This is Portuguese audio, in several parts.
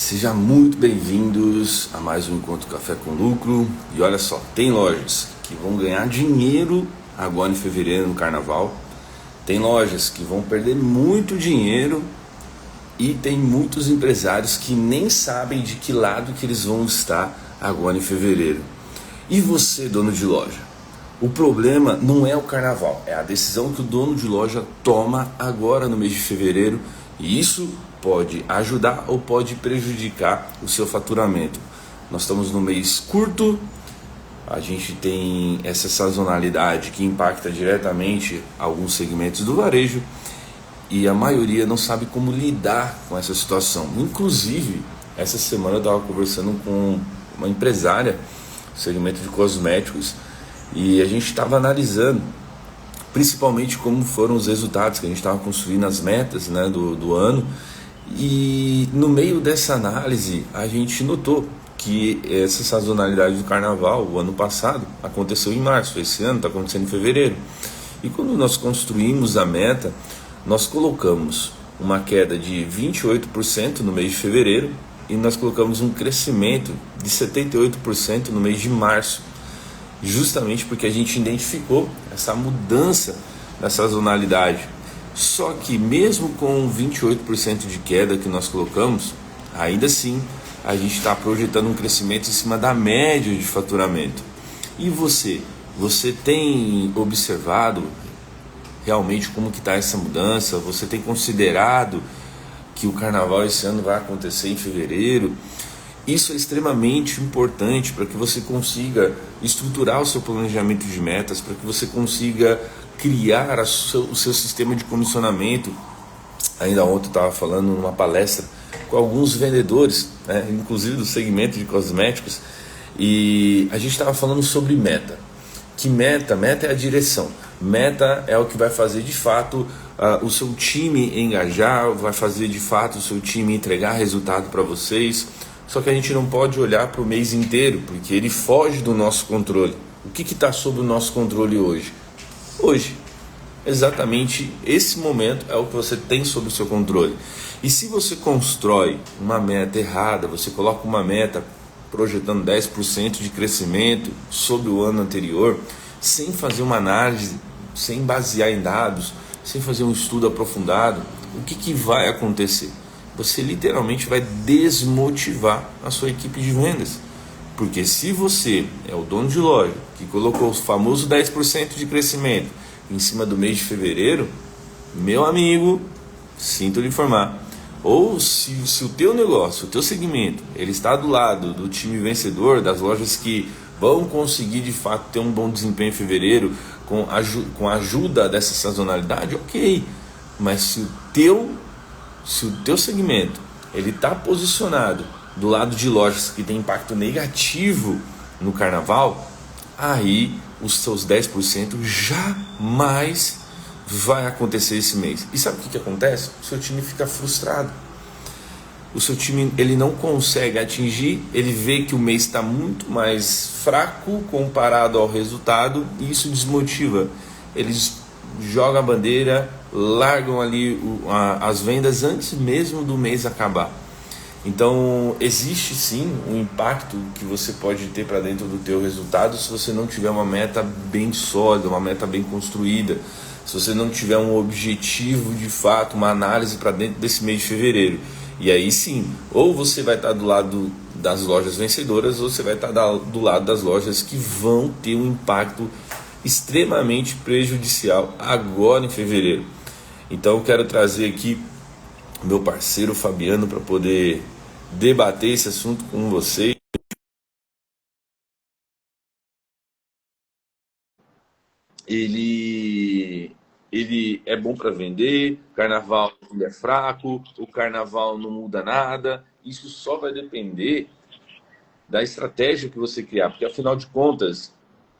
Sejam muito bem-vindos a mais um Encontro Café com Lucro. E olha só, tem lojas que vão ganhar dinheiro agora em fevereiro no carnaval. Tem lojas que vão perder muito dinheiro e tem muitos empresários que nem sabem de que lado que eles vão estar agora em fevereiro. E você, dono de loja? O problema não é o carnaval, é a decisão que o dono de loja toma agora no mês de fevereiro, e isso pode ajudar ou pode prejudicar o seu faturamento. Nós estamos no mês curto, a gente tem essa sazonalidade que impacta diretamente alguns segmentos do varejo e a maioria não sabe como lidar com essa situação. Inclusive, essa semana eu estava conversando com uma empresária do segmento de cosméticos e a gente estava analisando principalmente como foram os resultados que a gente estava construindo, as metas, né, do ano. E no meio dessa análise a gente notou que essa sazonalidade do carnaval, o ano passado, aconteceu em março, esse ano está acontecendo em fevereiro. E quando nós construímos a meta, nós colocamos uma queda de 28% no mês de fevereiro e nós colocamos um crescimento de 78% no mês de março, justamente porque a gente identificou essa mudança na sazonalidade. Só que mesmo com 28% de queda que nós colocamos, ainda assim a gente está projetando um crescimento em cima da média de faturamento. E você tem observado realmente como que está essa mudança? Você tem considerado que o carnaval esse ano vai acontecer em fevereiro? Isso é extremamente importante para que você consiga estruturar o seu planejamento de metas, para que você consiga criar o seu sistema de comissionamento. Ainda ontem eu estava falando numa palestra com alguns vendedores, né, inclusive do segmento de cosméticos, e a gente estava falando sobre meta. Que meta? Meta é a direção. Meta é o que vai fazer de fato o seu time engajar, vai fazer de fato o seu time entregar resultado para vocês. Só que a gente não pode olhar para o mês inteiro, porque ele foge do nosso controle. O que está sob o nosso controle hoje? Hoje, exatamente esse momento é o que você tem sob o seu controle. E se você constrói uma meta errada, você coloca uma meta projetando 10% de crescimento sobre o ano anterior, sem fazer uma análise, sem basear em dados, sem fazer um estudo aprofundado, o que vai acontecer? Você literalmente vai desmotivar a sua equipe de vendas. Porque se você é o dono de loja que colocou o famoso 10% de crescimento em cima do mês de fevereiro, meu amigo, sinto lhe informar, ou se o teu negócio, o teu segmento, ele está do lado do time vencedor, das lojas que vão conseguir de fato ter um bom desempenho em fevereiro com a ajuda dessa sazonalidade, ok. Mas se o teu segmento ele está posicionado do lado de lojas que tem impacto negativo no carnaval, aí os seus 10% jamais vai acontecer esse mês. E sabe o que acontece? O seu time fica frustrado. O seu time ele não consegue atingir, ele vê que o mês está muito mais fraco comparado ao resultado e isso desmotiva. Eles jogam a bandeira, largam ali as vendas antes mesmo do mês acabar. Então existe sim um impacto que você pode ter para dentro do teu resultado se você não tiver uma meta bem sólida, uma meta bem construída, se você não tiver um objetivo de fato, uma análise para dentro desse mês de fevereiro. E aí sim, ou você vai estar do lado das lojas vencedoras ou você vai estar do lado das lojas que vão ter um impacto extremamente prejudicial agora em fevereiro. Então eu quero trazer aqui meu parceiro Fabiano para poder debater esse assunto com vocês. Ele é bom para vender, o carnaval ele é fraco, o carnaval não muda nada. Isso só vai depender da estratégia que você criar, porque afinal de contas,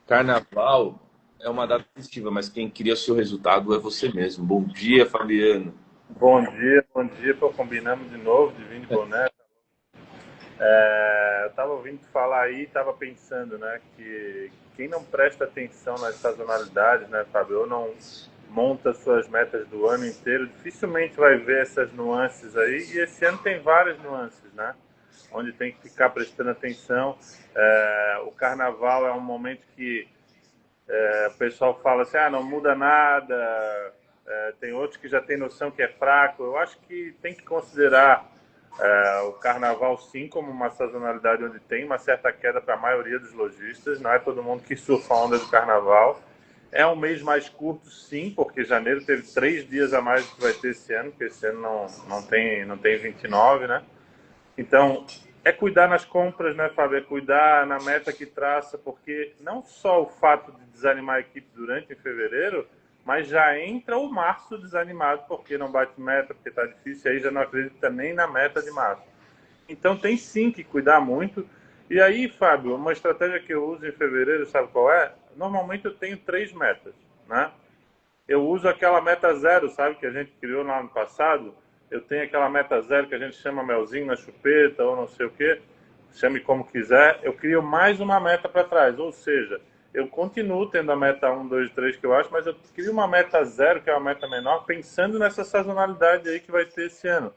carnaval é uma data festiva, mas quem cria seu resultado é você mesmo. Bom dia, Fabiano. Bom dia, pô, combinamos de novo de vir de boné. Eu estava ouvindo falar aí, estava pensando, né, que quem não presta atenção nas sazonalidades, né, Fábio, ou não monta suas metas do ano inteiro, dificilmente vai ver essas nuances aí, e esse ano tem várias nuances, né? onde tem que ficar prestando atenção. O carnaval é um momento que o pessoal fala assim, não muda nada, tem outros que já tem noção que é fraco. Eu acho que tem que considerar o carnaval sim como uma sazonalidade onde tem uma certa queda para a maioria dos lojistas, não é todo mundo que surfa a onda do carnaval. É um mês mais curto, sim, porque janeiro teve 3 dias a mais do que vai ter esse ano, porque esse ano não tem 29, né? Então, é cuidar nas compras, né, Fábio? É cuidar na meta que traça, porque não só o fato de desanimar a equipe durante em fevereiro, mas já entra o março desanimado, porque não bate meta, porque está difícil, e aí já não acredita nem na meta de março. Então, tem sim que cuidar muito. E aí, Fábio, uma estratégia que eu uso em fevereiro, sabe qual é? Normalmente eu tenho 3 metas, né? Eu uso aquela meta zero, sabe, que a gente criou lá no passado. Eu tenho aquela meta zero que a gente chama melzinho na chupeta ou não sei o quê, chame como quiser. Eu crio mais uma meta para trás, ou seja, eu continuo tendo a meta 1, 2, 3 que eu acho, mas eu crio uma meta zero, que é uma meta menor, pensando nessa sazonalidade aí que vai ter esse ano.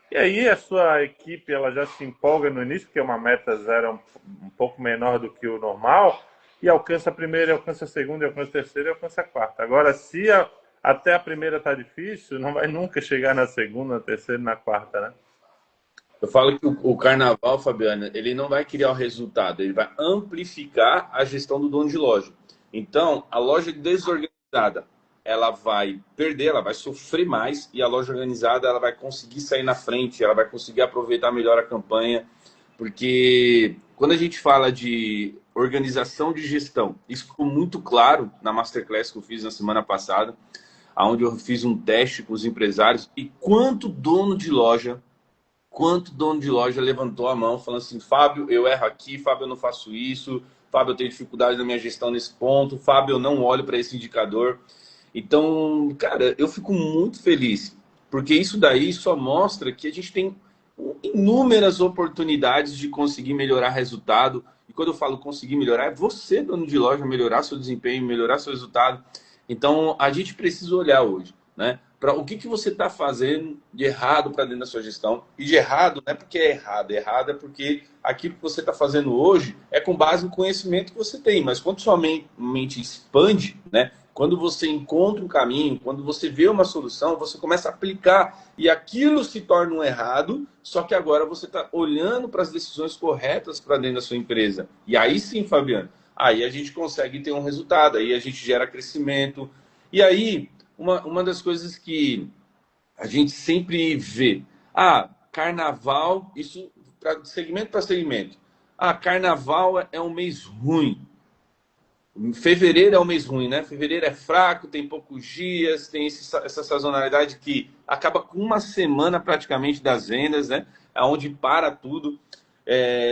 E aí a sua equipe ela já se empolga no início, porque é uma meta zero um pouco menor do que o normal, e alcança a primeira, alcança a segunda, alcança a terceira e alcança a quarta. Agora, se até a primeira está difícil, não vai nunca chegar na segunda, na terceira e na quarta, né? Eu falo que o carnaval, Fabiana, ele não vai criar o resultado, ele vai amplificar a gestão do dono de loja. Então, a loja desorganizada, ela vai perder, ela vai sofrer mais, e a loja organizada, ela vai conseguir sair na frente, ela vai conseguir aproveitar melhor a campanha, porque quando a gente fala de organização de gestão, isso ficou muito claro na Masterclass que eu fiz na semana passada, onde eu fiz um teste com os empresários, e quanto dono de loja levantou a mão falando assim, Fábio, eu erro aqui, Fábio, eu não faço isso, Fábio, eu tenho dificuldade na minha gestão nesse ponto, Fábio, eu não olho para esse indicador. Então, cara, eu fico muito feliz, porque isso daí só mostra que a gente tem inúmeras oportunidades de conseguir melhorar resultado. E quando eu falo conseguir melhorar, é você, dono de loja, melhorar seu desempenho, melhorar seu resultado. Então, a gente precisa olhar hoje, né? Para o que você está fazendo de errado para dentro da sua gestão. E de errado não é porque é errado é porque aquilo que você está fazendo hoje é com base no conhecimento que você tem. Mas quando sua mente expande, né? Quando você encontra um caminho, quando você vê uma solução, você começa a aplicar e aquilo se torna um errado, só que agora você está olhando para as decisões corretas para dentro da sua empresa. E aí sim, Fabiano, aí a gente consegue ter um resultado, aí a gente gera crescimento. E aí, uma das coisas que a gente sempre vê, carnaval, isso segmento para segmento. Carnaval é um mês ruim. Fevereiro é um mês ruim, né? Fevereiro é fraco, tem poucos dias, tem essa sazonalidade que acaba com uma semana praticamente das vendas, né? Onde para tudo.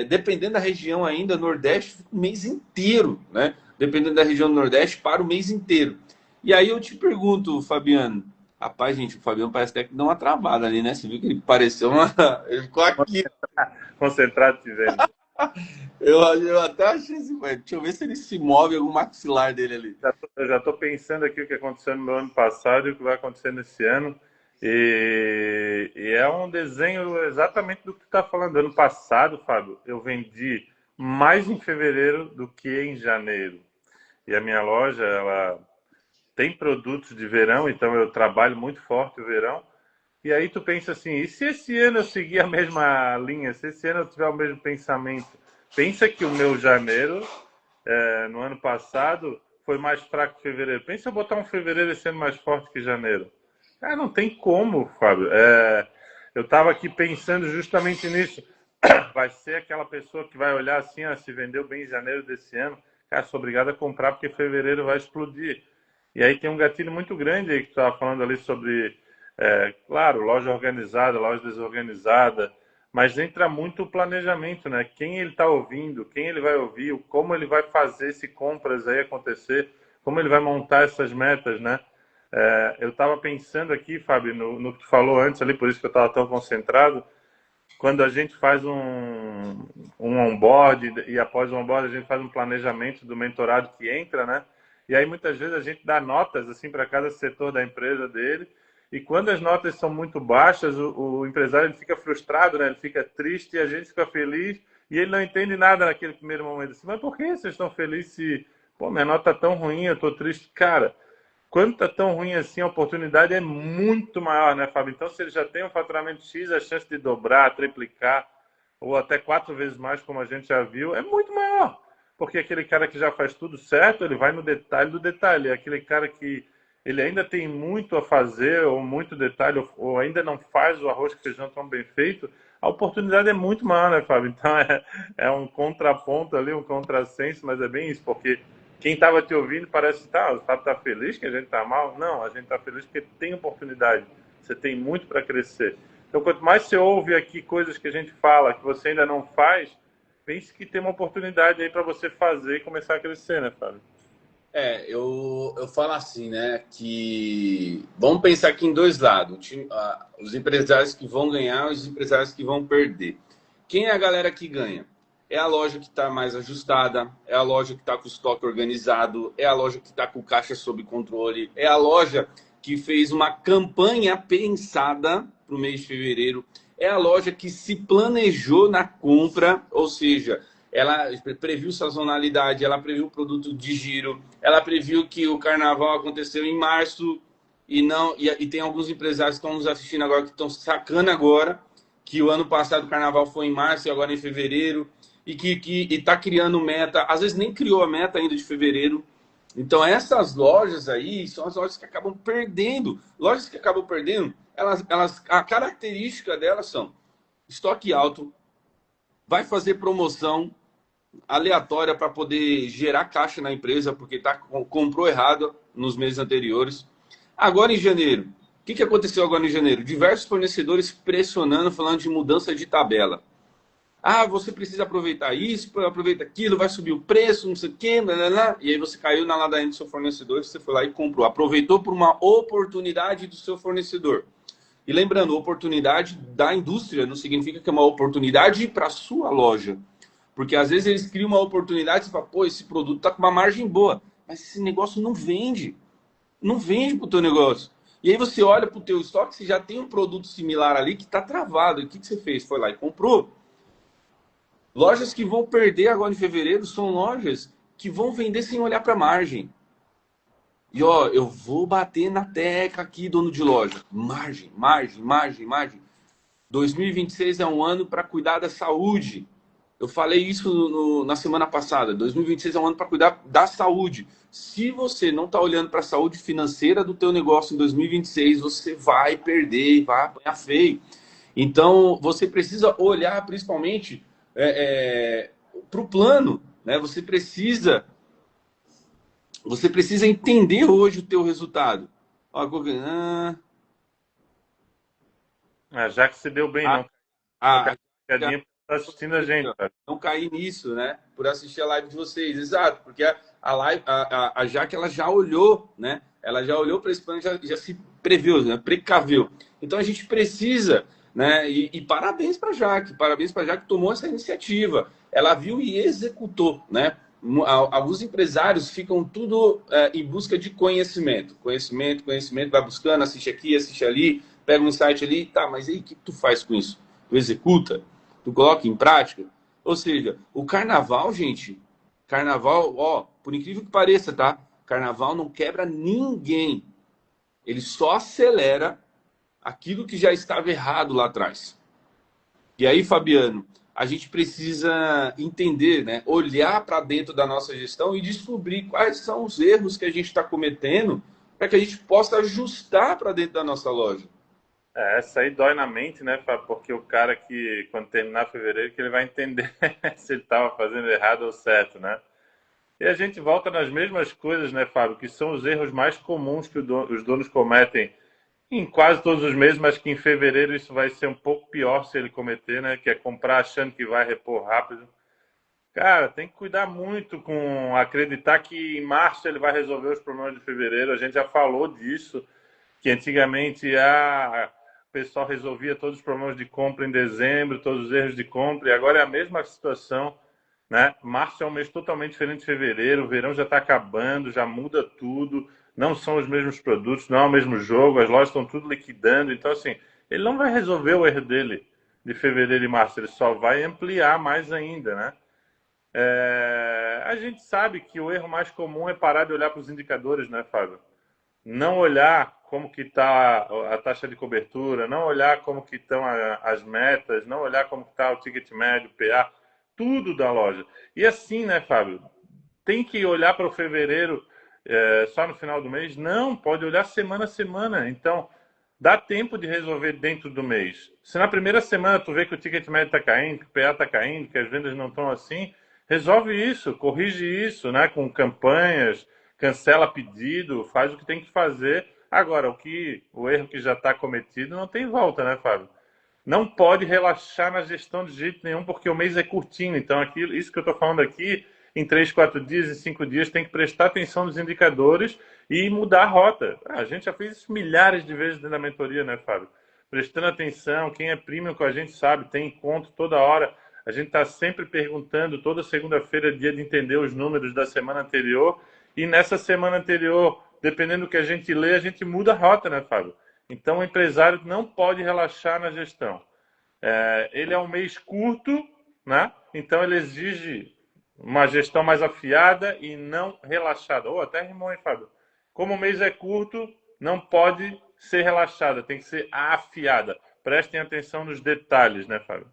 Dependendo da região ainda, Nordeste fica o mês inteiro, né? Dependendo da região do Nordeste, para o mês inteiro. E aí eu te pergunto, Fabiano. Rapaz, gente, o Fabiano parece até que deu uma travada ali, né? Você viu que ele pareceu uma. Ele ficou aqui. Concentrado te vendo. Eu até achei assim, deixa eu ver se ele se move algum maxilar dele ali. Eu já estou pensando aqui o que aconteceu no meu ano passado e o que vai acontecer nesse ano. E é um desenho exatamente do que tu está falando. Ano passado, Fábio, eu vendi mais em fevereiro do que em janeiro. E a minha loja, ela tem produtos de verão, então eu trabalho muito forte o verão. E aí tu pensa assim, e se esse ano eu seguir a mesma linha, se esse ano eu tiver o mesmo pensamento? Pensa que o meu janeiro, no ano passado, foi mais fraco que fevereiro. Pensa eu botar um fevereiro esse ano mais forte que janeiro. Cara, não tem como, Fábio. Eu estava aqui pensando justamente nisso. Vai ser aquela pessoa que vai olhar assim, se vendeu bem em janeiro desse ano, cara, sou obrigado a comprar porque fevereiro vai explodir. E aí tem um gatilho muito grande aí que tu estava falando ali sobre, claro, loja organizada, loja desorganizada, mas entra muito o planejamento, né? Quem ele está ouvindo, quem ele vai ouvir, como ele vai fazer esse compras aí acontecer, como ele vai montar essas metas, né? Eu estava pensando aqui, Fábio, no que tu falou antes ali, por isso que eu estava tão concentrado, quando a gente faz um onboard e após o onboard a gente faz um planejamento do mentorado que entra, né? E aí muitas vezes a gente dá notas assim para cada setor da empresa dele E quando as notas são muito baixas, o empresário ele fica frustrado, né? Ele fica triste e a gente fica feliz e ele não entende nada naquele primeiro momento. Assim, mas por que vocês estão felizes se, pô, minha nota tá tão ruim, eu tô triste? Cara, quando tá tão ruim assim, a oportunidade é muito maior, né, Fábio? Então, se ele já tem um faturamento X, a chance de dobrar, triplicar ou até 4 vezes mais, como a gente já viu, é muito maior. Porque aquele cara que já faz tudo certo, ele vai no detalhe do detalhe. Aquele cara que ele ainda tem muito a fazer, ou muito detalhe, ou ainda não faz o arroz com feijão tão bem feito, a oportunidade é muito maior, né, Fábio? Então é um contraponto ali, um contrassenso, mas é bem isso, porque quem estava te ouvindo parece que o Fábio está feliz que a gente está mal. Não, a gente está feliz porque tem oportunidade, você tem muito para crescer. Então, quanto mais você ouve aqui coisas que a gente fala, que você ainda não faz, pense que tem uma oportunidade aí para você fazer e começar a crescer, né, Fábio? Eu falo assim, né? Que vamos pensar aqui em dois lados: os empresários que vão ganhar e os empresários que vão perder. Quem é a galera que ganha? É a loja que está mais ajustada, é a loja que está com o estoque organizado, é a loja que está com o caixa sob controle, é a loja que fez uma campanha pensada para o mês de fevereiro, é a loja que se planejou na compra, ou seja, ela previu sazonalidade, ela previu produto de giro, ela previu que o carnaval aconteceu em março e não e tem alguns empresários que estão nos assistindo agora que estão sacando agora que o ano passado o carnaval foi em março e agora em fevereiro e que está criando meta, às vezes nem criou a meta ainda de fevereiro. Então essas lojas aí são as lojas que acabam perdendo. Lojas que acabam perdendo, a característica delas são estoque alto, vai fazer promoção aleatória para poder gerar caixa na empresa, porque comprou errado nos meses anteriores. Agora em janeiro, o que aconteceu agora em janeiro? Diversos fornecedores pressionando, falando de mudança de tabela. Ah, você precisa aproveitar isso, aproveita aquilo, vai subir o preço, não sei o quê, blá, blá, blá. E aí você caiu na ladainha do seu fornecedor, você foi lá e comprou. Aproveitou por uma oportunidade do seu fornecedor. E lembrando, oportunidade da indústria não significa que é uma oportunidade para a sua loja. Porque às vezes eles criam uma oportunidade e você fala, pô, esse produto está com uma margem boa, mas esse negócio não vende. Não vende para o teu negócio. E aí você olha para o teu estoque, você já tem um produto similar ali que está travado. E o que você fez? Foi lá e comprou. Lojas que vão perder agora em fevereiro são lojas que vão vender sem olhar para a margem. E ó, eu vou bater na tecla aqui, dono de loja. Margem, margem, margem, margem. 2026 é um ano para cuidar da saúde. Eu falei isso na semana passada. 2026 é um ano para cuidar da saúde. Se você não está olhando para a saúde financeira do teu negócio em 2026, você vai perder, vai apanhar feio. Então, você precisa olhar principalmente para o plano, né? Você precisa entender hoje o teu resultado. Ó, já que se deu bem, não. Tá assistindo a gente, cara. Não cair nisso, né? Por assistir a live de vocês, exato, porque a live, a Jaque, ela já olhou, né? Ela já olhou para esse plano, já se previu, né? Precaveu. Então a gente precisa, né? E parabéns para a Jaque que tomou essa iniciativa. Ela viu e executou, né? Alguns empresários ficam tudo em busca de conhecimento, vai buscando, assiste aqui, assiste ali, pega um site ali, tá? Mas aí o que tu faz com isso? Tu executa? Tu coloca em prática? Ou seja, o carnaval, gente, ó, por incrível que pareça, tá? Carnaval não quebra ninguém. Ele só acelera aquilo que já estava errado lá atrás. E aí, Fabiano, a gente precisa entender, né? Olhar para dentro da nossa gestão e descobrir quais são os erros que a gente está cometendo para que a gente possa ajustar para dentro da nossa loja. Essa aí dói na mente, né, Fábio? Porque o cara que, quando terminar fevereiro, que ele vai entender se ele estava fazendo errado ou certo, né? E a gente volta nas mesmas coisas, né, Fábio? Que são os erros mais comuns que os donos cometem em quase todos os meses, mas que em fevereiro isso vai ser um pouco pior se ele cometer, né? Que é comprar achando que vai repor rápido. Cara, tem que cuidar muito com acreditar que em março ele vai resolver os problemas de fevereiro. A gente já falou disso, que antigamente o pessoal resolvia todos os problemas de compra em dezembro, todos os erros de compra, e agora é a mesma situação, né? Março é um mês totalmente diferente de fevereiro, o verão já está acabando, já muda tudo, não são os mesmos produtos, não é o mesmo jogo, as lojas estão tudo liquidando. Então, assim, ele não vai resolver o erro dele de fevereiro e março, ele só vai ampliar mais ainda, né? A gente sabe que o erro mais comum é parar de olhar para os indicadores, né, Fábio? Não olhar como que está a taxa de cobertura, não olhar como que estão as metas, não olhar como está o ticket médio, o PA, tudo da loja. E assim, né, Fábio? Tem que olhar para o fevereiro só no final do mês? Não, pode olhar semana a semana. Então, dá tempo de resolver dentro do mês. Se na primeira semana tu vê que o ticket médio está caindo, que o PA está caindo, que as vendas não estão assim, resolve isso, corrige isso, né, com campanhas, cancela pedido, faz o que tem que fazer. Agora, o erro que já está cometido não tem volta, né, Fábio? Não pode relaxar na gestão de jeito nenhum, porque o mês é curtinho. Então, isso que eu estou falando aqui, em 3, 4 dias, em 5 dias, tem que prestar atenção nos indicadores e mudar a rota. A gente já fez isso milhares de vezes dentro da mentoria, né, Fábio? Prestando atenção, quem é premium com a gente sabe, tem encontro toda hora. A gente está sempre perguntando, toda segunda-feira é dia de entender os números da semana anterior. E nessa semana anterior, dependendo do que a gente lê, a gente muda a rota, né, Fábio? Então, o empresário não pode relaxar na gestão. Ele é um mês curto, né? Então, ele exige uma gestão mais afiada e não relaxada. Até rimou, hein, Fábio? Como o mês é curto, não pode ser relaxada, tem que ser afiada. Prestem atenção nos detalhes, né, Fábio?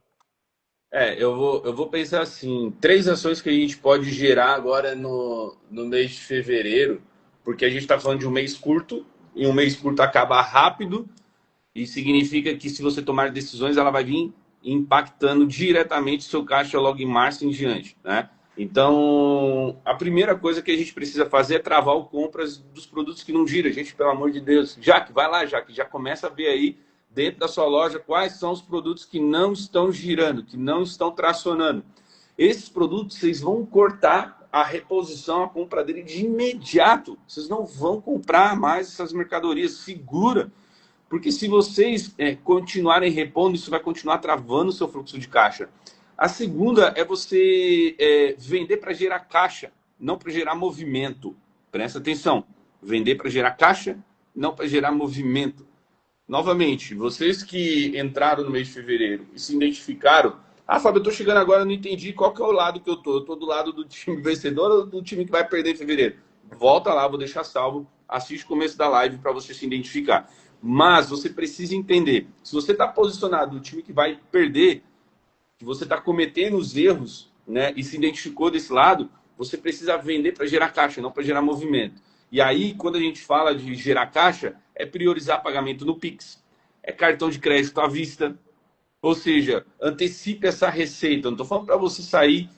Eu vou pensar assim, 3 ações que a gente pode gerar agora no mês de fevereiro, porque a gente está falando de um mês curto, e um mês curto acaba rápido, e significa que se você tomar decisões, ela vai vir impactando diretamente o seu caixa logo em março em diante, né? Então, a primeira coisa que a gente precisa fazer é travar o compras dos produtos que não giram. Gente, pelo amor de Deus. Jaque, vai lá, Jaque. Já começa a ver aí dentro da sua loja quais são os produtos que não estão girando, que não estão tracionando. Esses produtos, vocês vão cortar a reposição, a compra dele de imediato. Vocês não vão comprar mais essas mercadorias. Segura. Porque se vocês continuarem repondo, isso vai continuar travando o seu fluxo de caixa. A segunda é você vender para gerar caixa, não para gerar movimento. Presta atenção. Vender para gerar caixa, não para gerar movimento. Novamente, vocês que entraram no mês de fevereiro e se identificaram, Fábio, eu estou chegando agora, eu não entendi qual que é o lado que eu estou. Eu estou do lado do time vencedor ou do time que vai perder em fevereiro? Volta lá, vou deixar salvo, assiste o começo da live para você se identificar. Mas você precisa entender, se você está posicionado no time que vai perder, que você está cometendo os erros, né, e se identificou desse lado, você precisa vender para gerar caixa, não para gerar movimento. E aí, quando a gente fala de gerar caixa, é priorizar pagamento no Pix, é cartão de crédito à vista, ou seja, antecipe essa receita. Não estou falando para você sair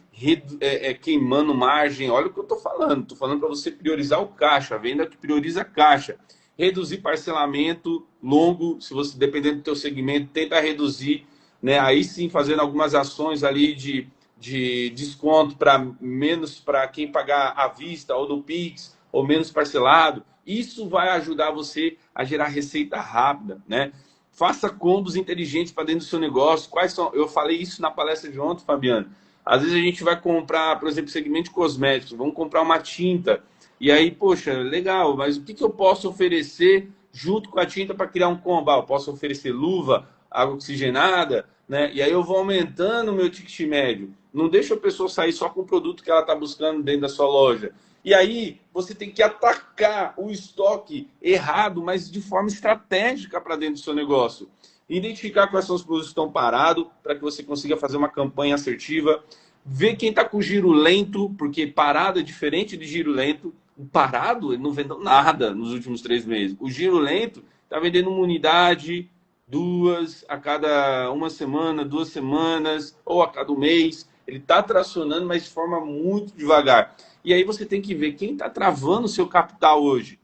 queimando margem, olha o que eu estou falando para você priorizar o caixa, a venda que prioriza a caixa. Reduzir parcelamento longo, se você, dependendo do teu segmento, tenta reduzir, né? Aí sim, fazendo algumas ações ali de desconto para menos para quem pagar à vista ou no Pix, ou menos parcelado. Isso vai ajudar você a gerar receita rápida, né? Faça combos inteligentes para dentro do seu negócio. Quais são? Eu falei isso na palestra de ontem, Fabiano. Às vezes a gente vai comprar, por exemplo, segmento de cosméticos, vamos comprar uma tinta. E aí, poxa, legal, mas o que eu posso oferecer junto com a tinta para criar um combo? Eu posso oferecer luva, água oxigenada, né? E aí eu vou aumentando o meu ticket médio. Não deixa a pessoa sair só com o produto que ela está buscando dentro da sua loja. E aí você tem que atacar o estoque errado, mas de forma estratégica para dentro do seu negócio. Identificar quais são os produtos que estão parados para que você consiga fazer uma campanha assertiva. Ver quem está com giro lento, porque parado é diferente de giro lento. O parado, ele não vendeu nada nos últimos 3 meses. O giro lento está vendendo uma unidade, 2 a cada 1 semana, 2 semanas, ou a cada 1 mês. Ele está tracionando, mas de forma muito devagar. E aí você tem que ver quem está travando o seu capital hoje.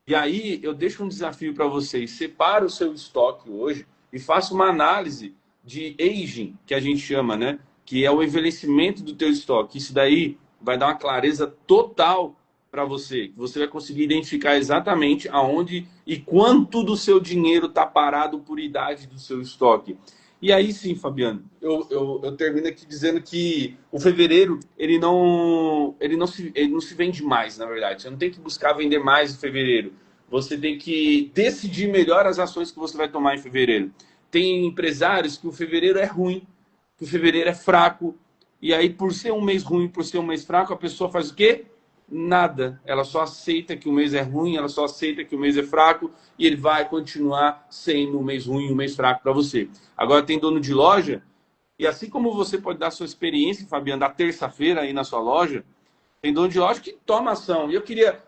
E aí eu deixo um desafio para vocês. Separa o seu estoque hoje e faça uma análise de aging, que a gente chama, né? Que é o envelhecimento do teu estoque. Isso daí vai dar uma clareza total para você. Você vai conseguir identificar exatamente aonde e quanto do seu dinheiro está parado por idade do seu estoque. E aí sim, Fabiano, eu termino aqui dizendo que o fevereiro, ele não se vende mais, na verdade. Você não tem que buscar vender mais em fevereiro. Você tem que decidir melhor as ações que você vai tomar em fevereiro. Tem empresários que o fevereiro é ruim, que o fevereiro é fraco, e aí por ser um mês ruim, por ser um mês fraco, a pessoa faz o quê? Nada. Ela só aceita que o mês é ruim, ela só aceita que o mês é fraco, e ele vai continuar sendo um mês ruim, um mês fraco para você. Agora tem dono de loja, e assim como você pode dar sua experiência, Fabiano, da terça-feira aí na sua loja, tem dono de loja que toma ação. E eu queria,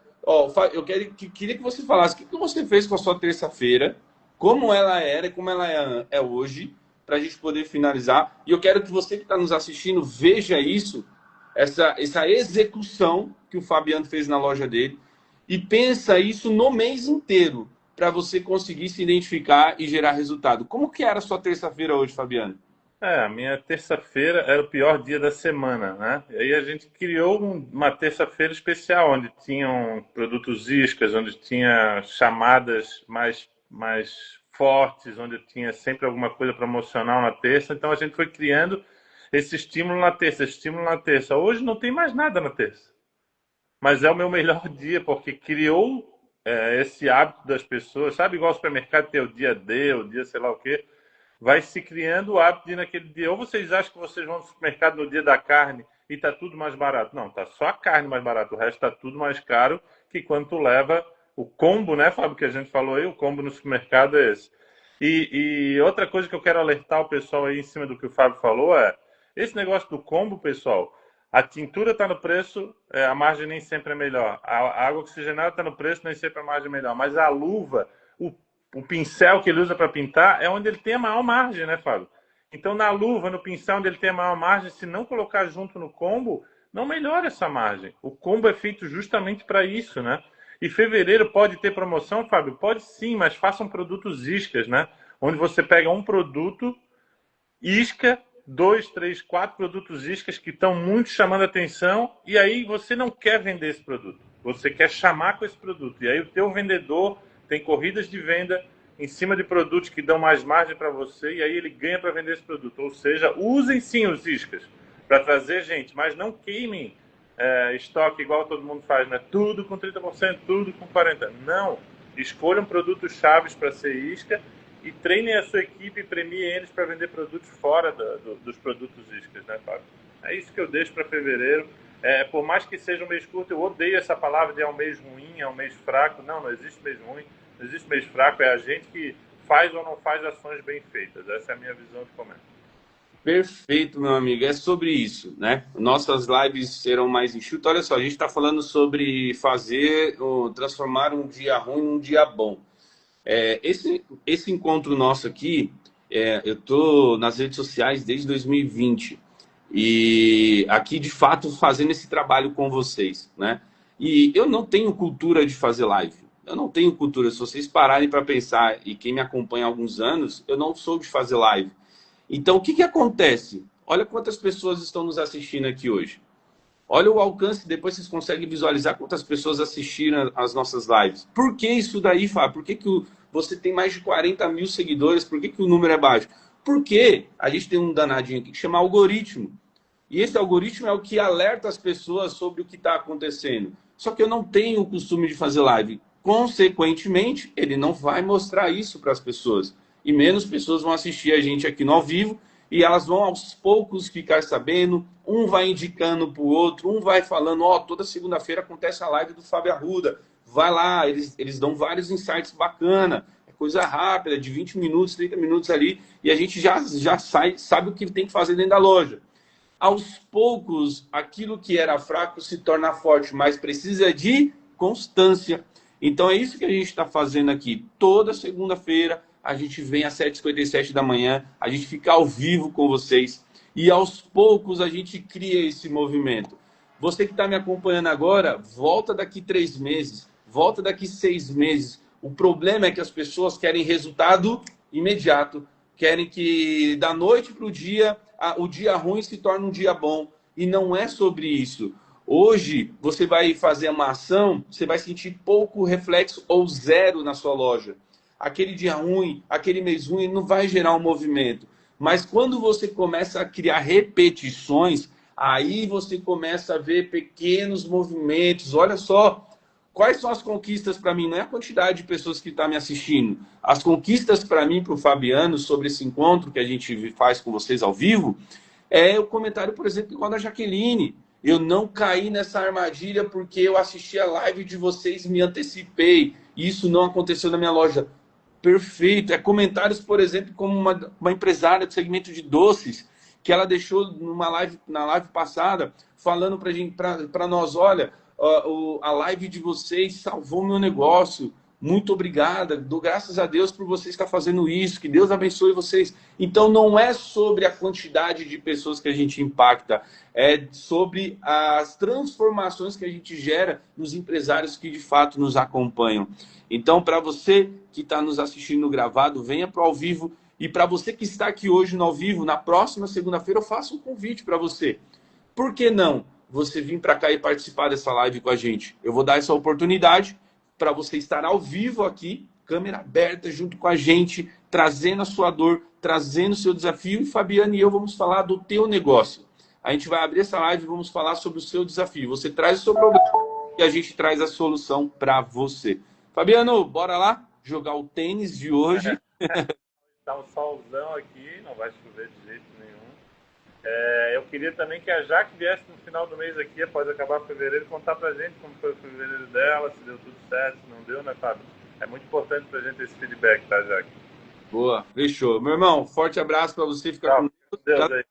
queria que você falasse o que você fez com a sua terça-feira, como ela era e como ela é hoje, para a gente poder finalizar. E eu quero que você que está nos assistindo veja isso, essa execução que o Fabiano fez na loja dele, e pensa isso no mês inteiro, para você conseguir se identificar e gerar resultado. Como que era a sua terça-feira hoje, Fabiano? A minha terça-feira era o pior dia da semana, né? E aí a gente criou uma terça-feira especial, onde tinham produtos iscas, onde tinha chamadas mais fortes, onde tinha sempre alguma coisa promocional na terça. Então a gente foi criando esse estímulo na terça, esse estímulo na terça. Hoje não tem mais nada na terça. Mas é o meu melhor dia, porque criou esse hábito das pessoas. Sabe, igual o supermercado tem o dia D, o dia sei lá o quê. Vai se criando o hábito de ir naquele dia. Ou vocês acham que vocês vão no supermercado no dia da carne e está tudo mais barato? Não, está só a carne mais barata. O resto está tudo mais caro que quando tu leva o combo, né, Fábio, que a gente falou aí, o combo no supermercado é esse. E outra coisa que eu quero alertar o pessoal aí em cima do que o Fábio falou é esse negócio do combo, pessoal. A tintura está no preço, a margem nem sempre é melhor. A água oxigenada está no preço, nem sempre a margem é melhor. Mas a luva, o pincel que ele usa para pintar é onde ele tem a maior margem, né, Fábio? Então, na luva, no pincel onde ele tem a maior margem, se não colocar junto no combo, não melhora essa margem. O combo é feito justamente para isso, né? E fevereiro pode ter promoção, Fábio? Pode sim, mas façam produtos iscas, né? Onde você pega um produto isca, 2, 3, 4 produtos iscas que estão muito chamando a atenção, e aí você não quer vender esse produto. Você quer chamar com esse produto. E aí o teu vendedor tem corridas de venda em cima de produtos que dão mais margem para você, e aí ele ganha para vender esse produto. Ou seja, usem sim os iscas para trazer gente, mas não queimem estoque igual todo mundo faz, né? Tudo com 30%, tudo com 40%. Não. Escolham produtos chaves para ser isca e treinem a sua equipe e premiem eles para vender produtos fora dos produtos iscas, né, Fábio? É isso que eu deixo para fevereiro. Por mais que seja um mês curto, eu odeio essa palavra de é um mês ruim, é um mês fraco. Não, não existe mês ruim, não existe mês fraco. É a gente que faz ou não faz ações bem feitas. Essa é a minha visão de comércio. Perfeito, meu amigo. É sobre isso, né? Nossas lives serão mais enxutas. Olha só, a gente está falando sobre transformar um dia ruim num dia bom. Esse encontro nosso aqui, eu estou nas redes sociais desde 2020 e aqui de fato fazendo esse trabalho com vocês, né? E eu não tenho cultura de fazer live, eu não tenho cultura. Se vocês pararem para pensar, e quem me acompanha há alguns anos, eu não sou de fazer live. Então o que acontece? Olha quantas pessoas estão nos assistindo aqui hoje. Olha o alcance, depois vocês conseguem visualizar quantas pessoas assistiram as nossas lives. Por que isso daí, Fábio? Por que você tem mais de 40 mil seguidores? Por que o número é baixo? Porque a gente tem um danadinho aqui que chama algoritmo. E esse algoritmo é o que alerta as pessoas sobre o que está acontecendo. Só que eu não tenho o costume de fazer live. Consequentemente, ele não vai mostrar isso para as pessoas. E menos pessoas vão assistir a gente aqui no ao vivo. E elas vão aos poucos ficar sabendo, um vai indicando para o outro, um vai falando, toda segunda-feira acontece a live do Fábio Arruda, vai lá, eles dão vários insights bacana, é coisa rápida, de 20 minutos, 30 minutos ali, e a gente já sabe o que tem que fazer dentro da loja. Aos poucos, aquilo que era fraco se torna forte, mas precisa de constância. Então é isso que a gente está fazendo aqui, toda segunda-feira, a gente vem às 7h57 da manhã, a gente fica ao vivo com vocês e aos poucos a gente cria esse movimento. Você que está me acompanhando agora, volta daqui 3 meses, volta daqui 6 meses. O problema é que as pessoas querem resultado imediato, querem que da noite para o dia ruim se torne um dia bom. E não é sobre isso. Hoje, você vai fazer uma ação, você vai sentir pouco reflexo ou zero na sua loja. Aquele dia ruim, aquele mês ruim, não vai gerar um movimento. Mas quando você começa a criar repetições, aí você começa a ver pequenos movimentos. Olha só, quais são as conquistas para mim? Não é a quantidade de pessoas que estão me assistindo. As conquistas para mim, para o Fabiano, sobre esse encontro que a gente faz com vocês ao vivo, é o comentário, por exemplo, igual da Jaqueline. Eu não caí nessa armadilha porque eu assisti a live de vocês e me antecipei. Isso não aconteceu na minha loja. Perfeito. É comentários, por exemplo, como uma empresária do segmento de doces, que ela deixou na live passada, falando para nós, olha, a live de vocês salvou meu negócio. Muito obrigada. Dou graças a Deus por você estar fazendo isso. Que Deus abençoe vocês. Então, não é sobre a quantidade de pessoas que a gente impacta. É sobre as transformações que a gente gera nos empresários que, de fato, nos acompanham. Então, para você que está nos assistindo no gravado, venha para o ao vivo. E para você que está aqui hoje no ao vivo, na próxima segunda-feira, eu faço um convite para você. Por que não você vir para cá e participar dessa live com a gente? Eu vou dar essa oportunidade para você estar ao vivo aqui, câmera aberta, junto com a gente, trazendo a sua dor, trazendo o seu desafio. E Fabiano e eu vamos falar do teu negócio. A gente vai abrir essa live e vamos falar sobre o seu desafio. Você traz o seu problema e a gente traz a solução para você. Fabiano, bora lá jogar o tênis de hoje. Tá um solzão aqui, não vai chover de jeito nenhum. Eu queria também que a Jaque viesse no final do mês aqui, após acabar fevereiro, contar pra gente como foi o fevereiro dela, se deu tudo certo, se não deu, né, Fábio? É muito importante pra gente esse feedback, tá, Jaque? Boa, fechou. Meu irmão, forte abraço para você. Fica com Deus aí.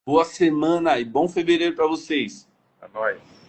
Boa semana e bom fevereiro para vocês. É nóis.